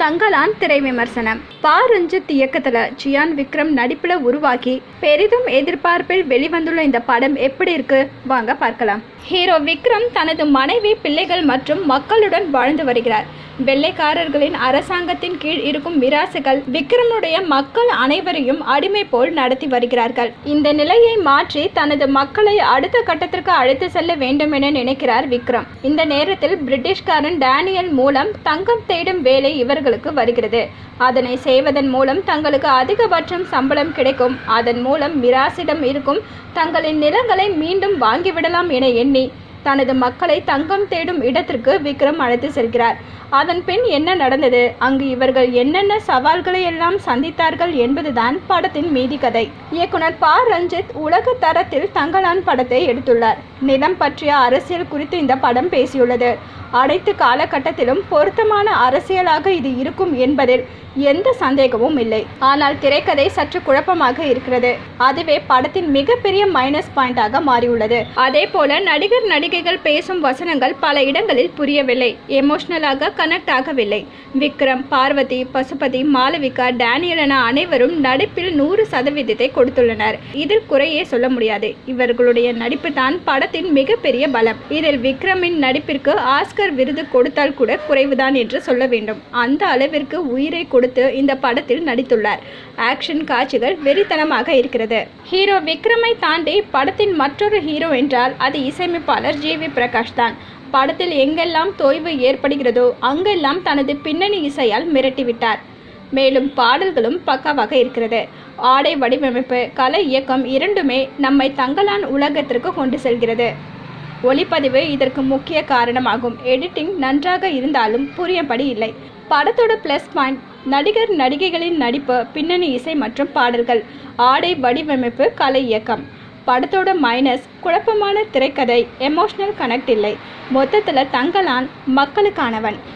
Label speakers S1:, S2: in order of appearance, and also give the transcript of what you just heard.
S1: தங்கலான் திரை விமர்சனம். ரஞ்சித் இயக்கத்துல ஜியான் விக்ரம் நடிப்புல உருவாக்கி பெரிதும் எதிர்பார்ப்பில் வெளிவந்துள்ள இந்த படம் எப்படி இருக்கு வாங்க பார்க்கலாம். ஹீரோ விக்ரம் தனது மனைவி, பிள்ளைகள் மற்றும் மக்களுடன் வாழ்ந்து வருகிறார். வெள்ளைக்காரர்களின் அரசாங்கத்தின் கீழ் இருக்கும் மிராசுகள் விக்ரமுடைய மக்கள் அனைவரையும் அடிமை போல் நடத்தி வருகிறார்கள். இந்த நிலையை மாற்றி தனது மக்களை அடுத்த கட்டத்திற்கு அழைத்து செல்ல வேண்டும் என நினைக்கிறார் விக்ரம். இந்த நேரத்தில் பிரிட்டிஷ்காரன் டேனியல் மூலம் தங்கம் தேடும் வேலை இவர்களுக்கு வருகிறது. அதனை செய்வதன் மூலம் தங்களுக்கு அதிகபட்சம் சம்பளம் கிடைக்கும். அதன் மூலம் மிராசிடம் இருக்கும் தங்களின் நிலங்களை மீண்டும் வாங்கிவிடலாம் என எண்ணி தனது மக்களை தங்கம் தேடும் இடத்திற்கு விக்ரம் அழைத்து செல்கிறார். அதன் பின் என்ன நடந்தது, அங்கு இவர்கள் என்னென்ன சவால்களை எல்லாம் சந்தித்தார்கள் என்பதுதான் படத்தின் மீதி கதை. இயக்குனர் ரஞ்சித் உலக தரத்தில் தங்கலான் படத்தை எடுத்துள்ளார். நிலம் பற்றிய அரசியல் குறித்து இந்த படம் பேசியுள்ளது. அனைத்து காலகட்டத்திலும் பொருத்தமான அரசியலாக இது இருக்கும் என்பதில் எந்த சந்தேகமும் இல்லை. ஆனால் திரைக்கதை சற்று குழப்பமாக இருக்கிறது. அதுவே படத்தின் மிகப்பெரிய மைனஸ் பாயிண்டாக மாறியுள்ளது. அதே போல நடிகர்கள் பேசும் வசனங்கள் பல இடங்களில் புரியவில்லை, எமோஷனலாக கனெக்ட் ஆகவில்லை. விக்ரம், பார்வதி, பசுபதி, மாளவிகா, டேனியல் என அனைவரும் நடிப்பில் 100% கொடுத்துள்ளனர். இதில் குறையே சொல்ல முடியாது. இவர்களுடைய நடிப்பு தான் படத்தின் மிகப்பெரிய பலம். இதில் விக்ரமின் நடிப்பிற்கு ஆஸ்கர் விருது கொடுத்தால் கூட குறைவுதான் என்று சொல்ல வேண்டும். அந்த அளவிற்கு உயிரை கொடுத்து இந்த படத்தில் நடித்துள்ளார். ஆக்ஷன் காட்சிகள் வெறித்தனமாக இருக்கிறது. ஹீரோ விக்ரமை தாண்டி படத்தின் மற்றொரு ஹீரோ என்றால் அது இசையமைப்பாளர் ஜி.வி. பிரகாஷ் தான். படத்தில் எங்கெல்லாம் தொய்வு ஏற்படுகிறதோ அங்கெல்லாம் தனது பின்னணி இசையால் மிரட்டிவிட்டார். மேலும் பாடல்களும் பக்காவாக இருக்கிறது. ஆடை வடிவமைப்பு, கலை இயக்கம் இரண்டுமே நம்மை தங்கலான் உலகத்திற்கு கொண்டு செல்கிறது. ஒளிப்பதிவு இதற்கு முக்கிய காரணமாகும். எடிட்டிங் நன்றாக இருந்தாலும் புரியபடி இல்லை. படத்தோட ப்ளஸ் பாயிண்ட் நடிகைகளின் நடிப்பு, பின்னணி இசை மற்றும் பாடல்கள். ஆடை வடிவமைப்பு, கலை இயக்கம். படத்தோட மைனஸ் குழப்பமான திரைக்கதை, எமோஷனல் கனெக்ட் இல்லை. மொத்தத்தில் தங்கலான் மக்களுக்கானவன்.